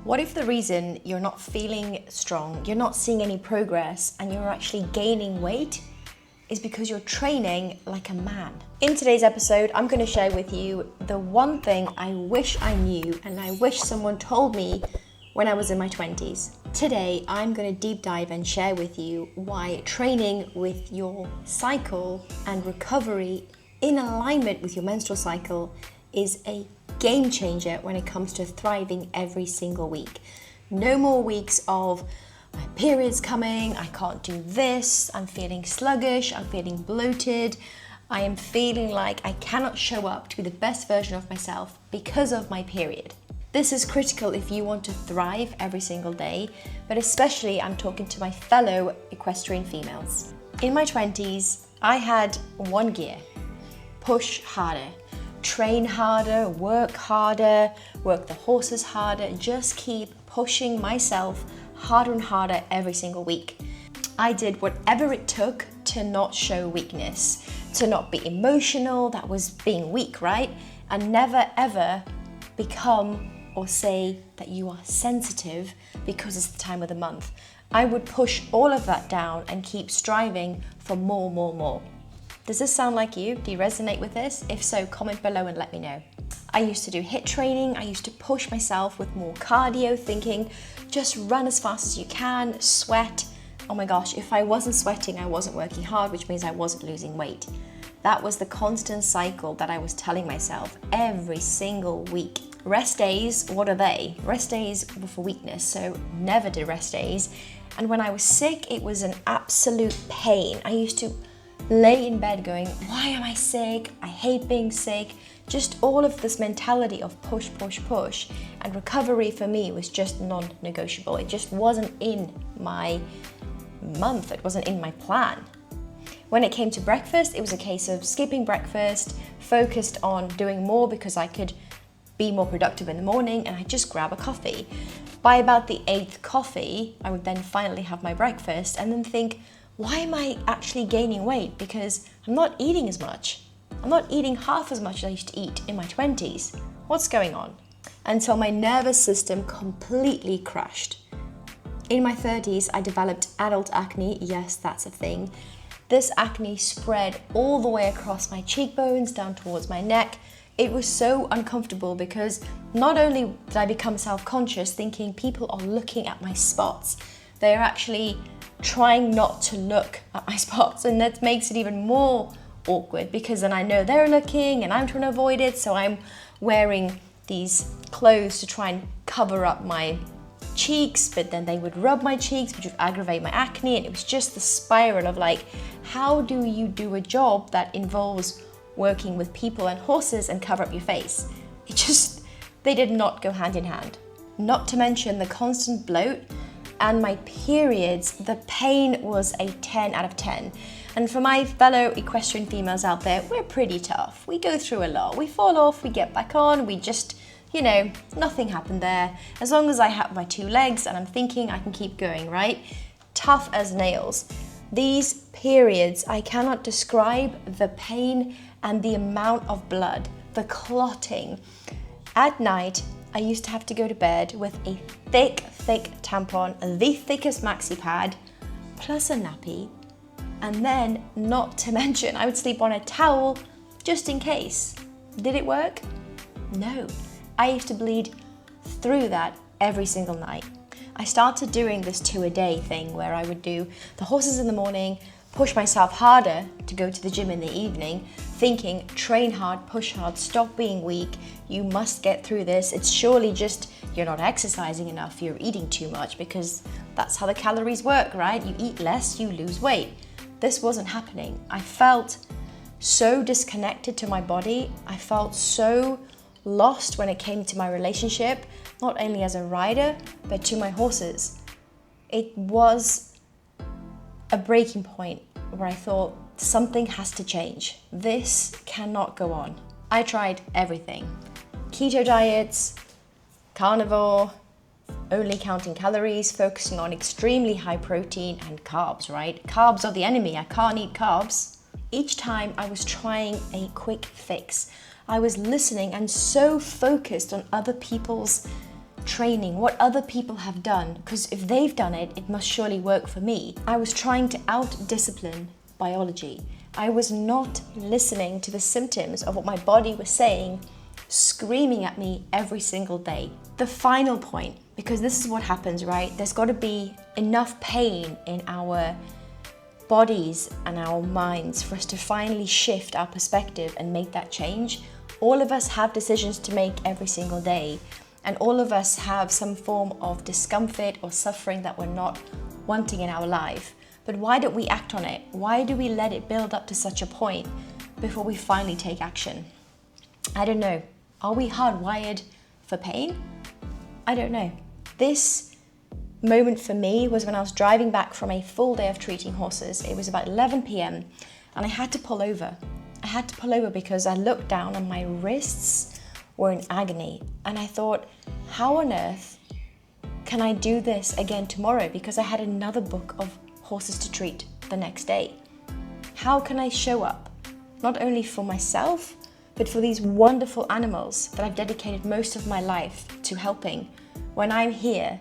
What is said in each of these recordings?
What if the reason you're not feeling strong, you're not seeing any progress, and you're actually gaining weight is because you're training like a man? In today's episode, I'm going to share with you the one thing I wish I knew and I wish someone told me when I was in my 20s. Today, I'm going to deep dive and share with you why training with your cycle and recovery in alignment with your menstrual cycle is a game changer when it comes to thriving every single week. No more weeks of my period's coming, I can't do this, I'm feeling sluggish, I'm feeling bloated, I am feeling like I cannot show up to be the best version of myself because of my period. This is critical if you want to thrive every single day, but especially I'm talking to my fellow equestrian females. In my 20s, I had one gear: push harder. Train harder, work the horses harder, just keep pushing myself harder and harder every single week. I did whatever it took to not show weakness, to not be emotional, that was being weak, right? And never ever become or say that you are sensitive because it's the time of the month. I would push all of that down and keep striving for more. Does this sound like you? Do you resonate with this? If so, comment below and let me know. I used to do HIIT training. I used to push myself with more cardio, thinking just run as fast as you can, sweat. Oh my gosh, if I wasn't sweating, I wasn't working hard, which means I wasn't losing weight. That was the constant cycle that I was telling myself every single week. Rest days, what are they? Rest days were for weakness, so never did rest days. And when I was sick, it was an absolute pain. I used to lay in bed going, why am I sick? I hate being sick. Just all of this mentality of push. And recovery for me was just non-negotiable. It just wasn't in my month. It wasn't in my plan. When it came to breakfast, it was a case of skipping breakfast, focused on doing more because I could be more productive in the morning, and I just grab a coffee. By about the 8th coffee, I would then finally have my breakfast and then think, why am I actually gaining weight? Because I'm not eating as much. I'm not eating half as much as I used to eat in my 20s. What's going on? Until my nervous system completely crashed. In my 30s, I developed adult acne. Yes, that's a thing. This acne spread all the way across my cheekbones, down towards my neck. It was so uncomfortable because not only did I become self-conscious, thinking people are looking at my spots, they are actually trying not to look at my spots, and that makes it even more awkward because then I know they're looking and I'm trying to avoid it, so I'm wearing these clothes to try and cover up my cheeks, but then they would rub my cheeks, which would aggravate my acne, and it was just the spiral of like, how do you do a job that involves working with people and horses and cover up your face? They did not go hand in hand. Not to mention the constant bloat and my periods, the pain was a 10 out of 10. And for my fellow equestrian females out there, we're pretty tough. We go through a lot. We fall off, we get back on, we just, nothing happened there. As long as I have my 2 legs and I'm thinking I can keep going, right? Tough as nails. These periods, I cannot describe the pain and the amount of blood, the clotting. At night, I used to have to go to bed with a thick tampon, the thickest maxi pad, plus a nappy. And then, not to mention, I would sleep on a towel just in case. Did it work? No. I used to bleed through that every single night. I started doing this 2-a-day thing where I would do the horses in the morning, push myself harder to go to the gym in the evening, thinking train hard, push hard, stop being weak, you must get through this. It's surely just you're not exercising enough, you're eating too much, because that's how the calories work, right? You eat less, you lose weight. This wasn't happening. I felt so disconnected to my body. I felt so lost when it came to my relationship, not only as a rider, but to my horses. It was a breaking point where I thought something has to change. This cannot go on. I tried everything. Keto diets, carnivore, only counting calories, focusing on extremely high protein and carbs, right? Carbs are the enemy. I can't eat carbs. Each time I was trying a quick fix, I was listening and so focused on other people's training, what other people have done, because if they've done it, it must surely work for me. I was trying to out-discipline biology. I was not listening to the symptoms of what my body was saying, screaming at me every single day. The final point, because this is what happens, right? There's got to be enough pain in our bodies and our minds for us to finally shift our perspective and make that change. All of us have decisions to make every single day, and all of us have some form of discomfort or suffering that we're not wanting in our life. But why don't we act on it? Why do we let it build up to such a point before we finally take action? I don't know. Are we hardwired for pain? I don't know. This moment for me was when I was driving back from a full day of treating horses. It was about 11 p.m. and I had to pull over. I had to pull over because I looked down and my wrists were in agony. And I thought, how on earth can I do this again tomorrow? Because I had another book of horses to treat the next day. How can I show up, not only for myself, but for these wonderful animals that I've dedicated most of my life to helping when I'm here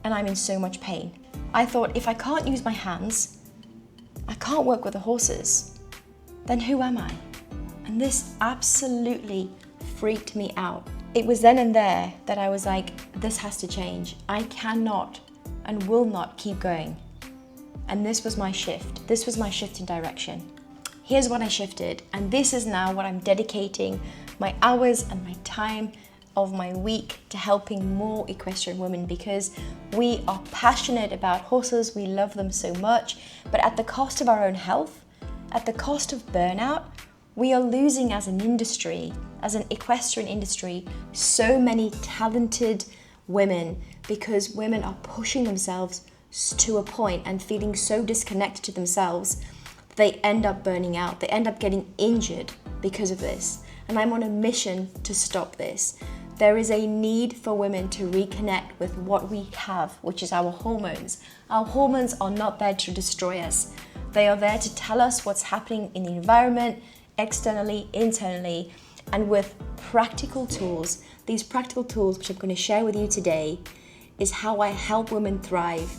and I'm in so much pain? I thought, if I can't use my hands, I can't work with the horses, then who am I? And this absolutely freaked me out. It was then and there that I was like, this has to change. I cannot and will not keep going. And this was my shift. This was my shift in direction. Here's what I shifted, and this is now what I'm dedicating my hours and my time of my week to helping more equestrian women, because we are passionate about horses, we love them so much, but at the cost of our own health, at the cost of burnout, we are losing as an industry, as an equestrian industry, so many talented women, because women are pushing themselves to a point and feeling so disconnected to themselves, they end up burning out, they end up getting injured because of this. And I'm on a mission to stop this. There is a need for women to reconnect with what we have, which is our hormones. Our hormones are not there to destroy us. They are there to tell us what's happening in the environment, externally, internally, and with practical tools. These practical tools, which I'm going to share with you today, is how I help women thrive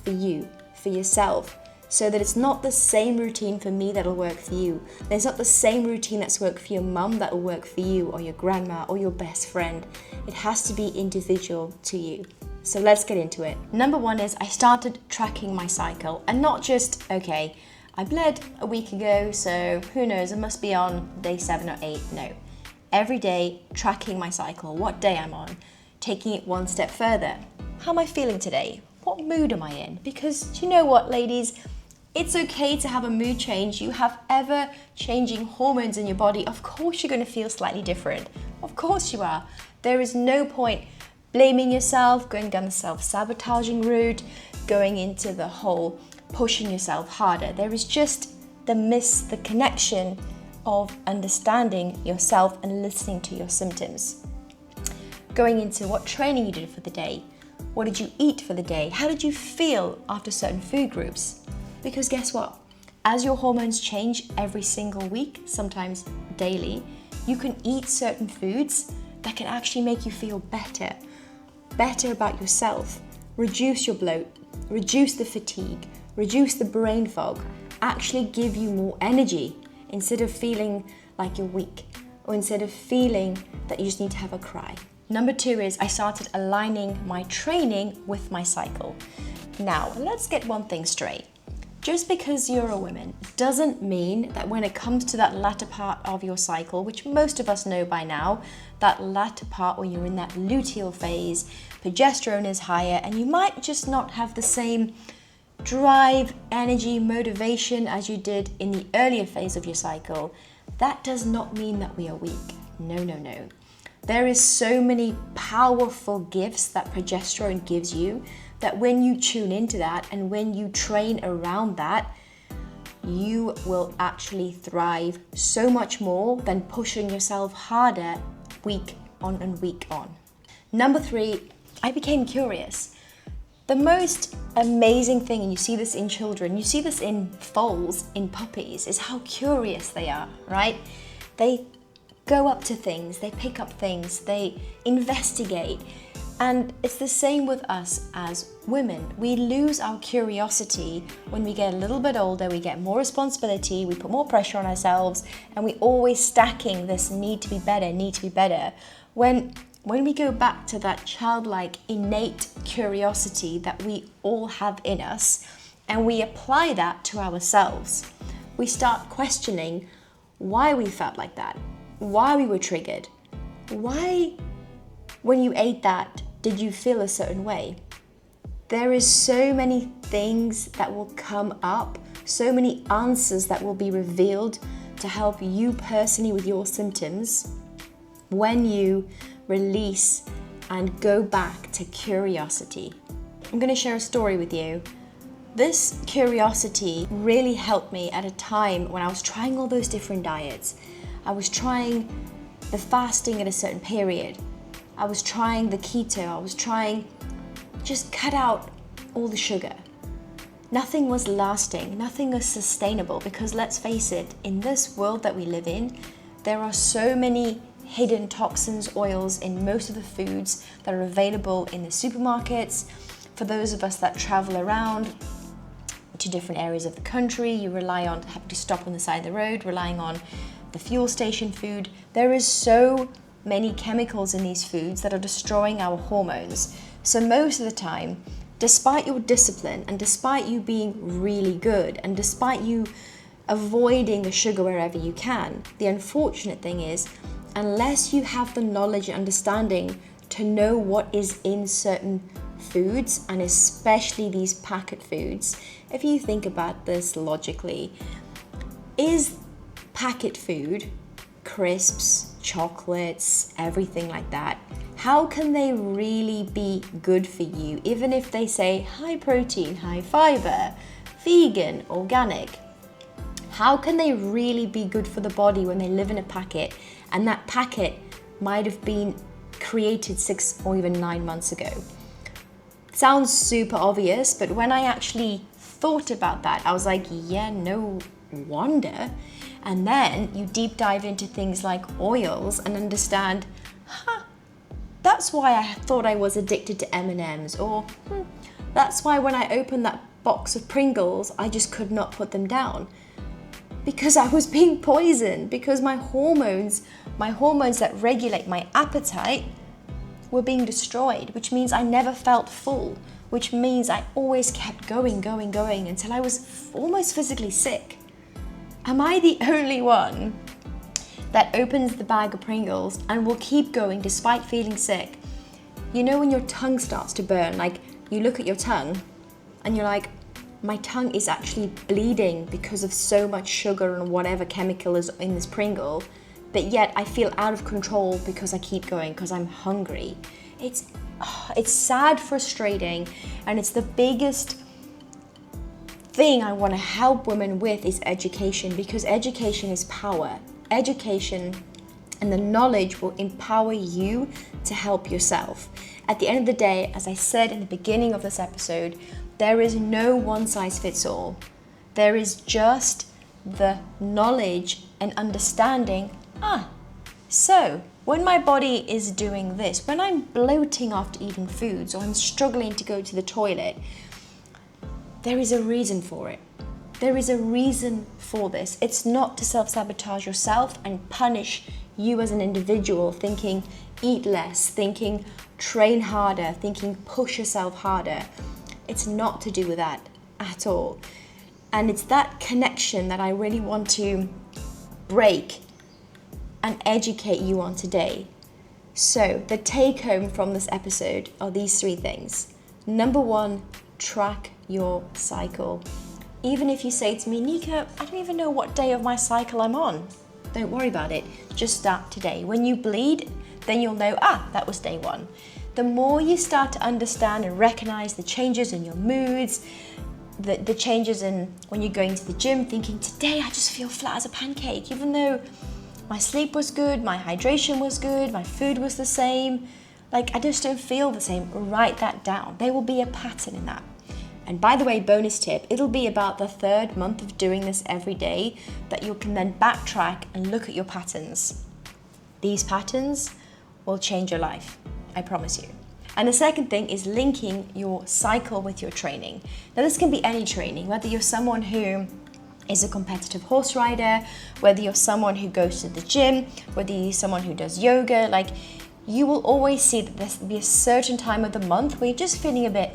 for you, for yourself, so that it's not the same routine for me that'll work for you. There's not the same routine that's worked for your mum that'll work for you, or your grandma, or your best friend. It has to be individual to you. So let's get into it. Number one is I started tracking my cycle, and not just, okay, I bled a week ago, so who knows, it must be on day 7 or 8. No. Every day, tracking my cycle, what day I'm on, taking it one step further. How am I feeling today? What mood am I in? Because do you know what, ladies? It's okay to have a mood change. You have ever-changing hormones in your body. Of course you're going to feel slightly different. Of course you are. There is no point blaming yourself, going down the self-sabotaging route, going into the whole pushing yourself harder. There is just the connection of understanding yourself and listening to your symptoms. Going into what training you did for the day. What did you eat for the day? How did you feel after certain food groups? Because guess what? As your hormones change every single week, sometimes daily, you can eat certain foods that can actually make you feel better about yourself, reduce your bloat, reduce the fatigue, reduce the brain fog, actually give you more energy instead of feeling like you're weak, or instead of feeling that you just need to have a cry. Number two is I started aligning my training with my cycle. Now, let's get one thing straight. Just because you're a woman doesn't mean that when it comes to that latter part of your cycle, which most of us know by now, that latter part where you're in that luteal phase, progesterone is higher, and you might just not have the same drive, energy, motivation as you did in the earlier phase of your cycle. That does not mean that we are weak. No, no, no. There is so many powerful gifts that progesterone gives you that when you tune into that and when you train around that, you will actually thrive so much more than pushing yourself harder week on and week on. Number three, I became curious. The most amazing thing, and you see this in children, you see this in foals, in puppies, is how curious they are, right? They go up to things, they pick up things, they investigate. And it's the same with us as women. We lose our curiosity when we get a little bit older, we get more responsibility, we put more pressure on ourselves, and we always stacking this need to be better. When we go back to that childlike, innate curiosity that we all have in us, and we apply that to ourselves, we start questioning why we felt like that, why we were triggered, why when you ate that, did you feel a certain way? There is so many things that will come up, so many answers that will be revealed to help you personally with your symptoms when you release and go back to curiosity. I'm going to share a story with you. This curiosity really helped me at a time when I was trying all those different diets. I was trying the fasting at a certain period. I was trying the keto, I was trying just cut out all the sugar. Nothing was lasting, nothing was sustainable, because let's face it, in this world that we live in, there are so many hidden toxins, oils in most of the foods that are available in the supermarkets. For those of us that travel around to different areas of the country, you rely on having to stop on the side of the road, relying on the fuel station food. There is so many chemicals in these foods that are destroying our hormones. So most of the time, despite your discipline and despite you being really good and despite you avoiding the sugar wherever you can, the unfortunate thing is, unless you have the knowledge and understanding to know what is in certain foods, and especially these packet foods, if you think about this logically, is packet food, crisps, chocolates, everything like that, how can they really be good for you, even if they say high protein, high fiber, vegan, organic? How can they really be good for the body when they live in a packet, and that packet might have been created 6 or even 9 months ago? Sounds super obvious, but when I actually thought about that, I was like, yeah, no wonder. And then you deep dive into things like oils and understand, that's why I thought I was addicted to M&Ms, or that's why when I opened that box of Pringles, I just could not put them down. Because I was being poisoned, because my hormones that regulate my appetite were being destroyed, which means I never felt full, which means I always kept going until I was almost physically sick. Am I the only one that opens the bag of Pringles and will keep going despite feeling sick? You know when your tongue starts to burn, like you look at your tongue and you're like, my tongue is actually bleeding because of so much sugar and whatever chemical is in this Pringle, but yet I feel out of control because I keep going because I'm hungry. It's sad, frustrating, and it's the biggest thing I want to help women with is education, because education is power. Education and the knowledge will empower you to help yourself. At the end of the day, as I said in the beginning of this episode, there is no one size fits all. There is just the knowledge and understanding, so when my body is doing this, when I'm bloating after eating foods or I'm struggling to go to the toilet, there is a reason for it. There is a reason for this. It's not to self-sabotage yourself and punish you as an individual, thinking eat less, thinking train harder, thinking push yourself harder. It's not to do with that at all. And it's that connection that I really want to break and educate you on today. So the take home from this episode are these 3 things. Number 1, track your cycle. Even if you say to me, Nika, I don't even know what day of my cycle I'm on. Don't worry about it. Just start today. When you bleed, then you'll know, that was day 1. The more you start to understand and recognize the changes in your moods, the changes in when you're going to the gym, thinking, today I just feel flat as a pancake, even though my sleep was good, my hydration was good, my food was the same. Like, I just don't feel the same. Write that down. There will be a pattern in that. And by the way, bonus tip, it'll be about the 3rd month of doing this every day that you can then backtrack and look at your patterns. These patterns will change your life, I promise you. And the second thing is linking your cycle with your training. Now this can be any training, whether you're someone who is a competitive horse rider, whether you're someone who goes to the gym, whether you're someone who does yoga, like you will always see that there'll be a certain time of the month where you're just feeling a bit,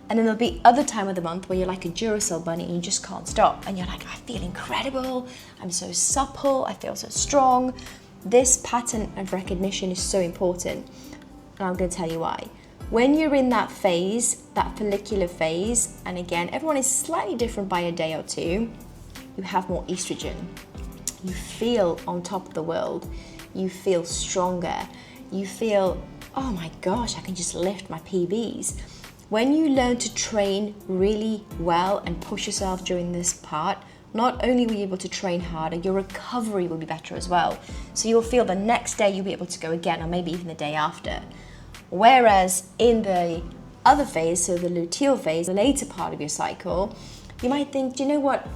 and then there'll be other time of the month where you're like a Duracell bunny and you just can't stop. And you're like, I feel incredible, I'm so supple, I feel so strong. This pattern of recognition is so important. And I'm gonna tell you why. When you're in that phase, that follicular phase, and again, everyone is slightly different by a day or two, you have more estrogen. You feel on top of the world. You feel stronger. You feel, oh my gosh, I can just lift my PBs. When you learn to train really well and push yourself during this part, not only will you be able to train harder, your recovery will be better as well. So you'll feel the next day you'll be able to go again, or maybe even the day after. Whereas in the other phase, so the luteal phase, the later part of your cycle, you might think, do you know what?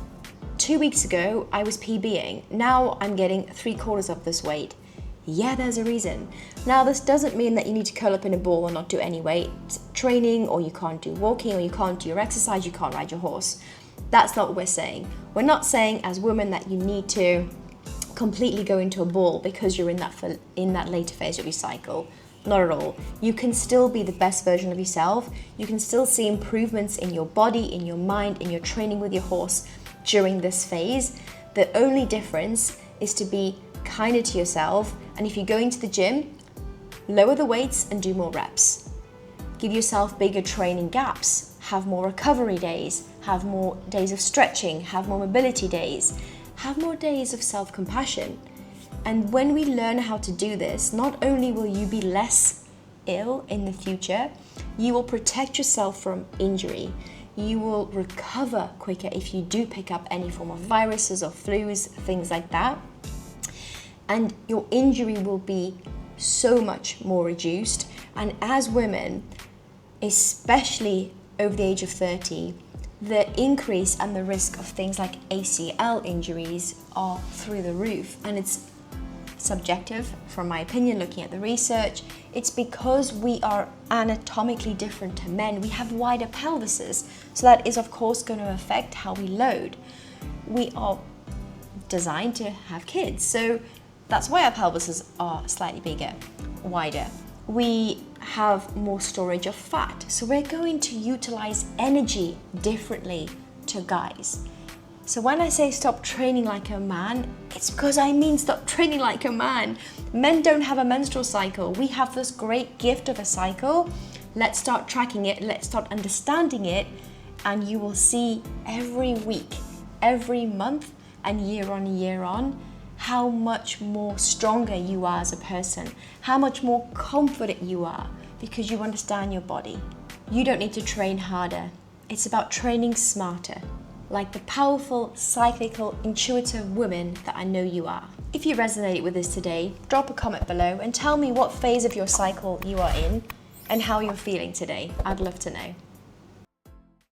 2 weeks ago, I was PBing. Now I'm getting 3/4 of this weight. Yeah, there's a reason. Now, this doesn't mean that you need to curl up in a ball and not do any weight training, or you can't do walking, or you can't do your exercise, you can't ride your horse. That's not what we're saying. We're not saying as women that you need to completely go into a ball because you're in that later phase of your cycle. Not at all. You can still be the best version of yourself. You can still see improvements in your body, in your mind, in your training with your horse during this phase. The only difference is to be kinder to yourself, and if you're going to the gym, lower the weights and do more reps. Give yourself bigger training gaps, have more recovery days, have more days of stretching, have more mobility days, have more days of self-compassion. And when we learn how to do this, not only will you be less ill in the future, you will protect yourself from injury. You will recover quicker if you do pick up any form of viruses or flus, things like that. And your injury will be so much more reduced. And as women, especially over the age of 30, the increase and the risk of things like ACL injuries are through the roof. And it's subjective, from my opinion, looking at the research. It's because we are anatomically different to men. We have wider pelvises, so that is of course going to affect how we load. We are designed to have kids, so that's why our pelvises are slightly bigger, wider. We have more storage of fat, so we're going to utilize energy differently to guys. So when I say stop training like a man, it's because I mean stop training like a man. Men don't have a menstrual cycle. We have this great gift of a cycle. Let's start tracking it, let's start understanding it, and you will see every week, every month, and year on, how much more stronger you are as a person, how much more confident you are, because you understand your body. You don't need to train harder. It's about training smarter, like the powerful, cyclical, intuitive woman that I know you are. If you resonated with this today, drop a comment below and tell me what phase of your cycle you are in and how you're feeling today. I'd love to know.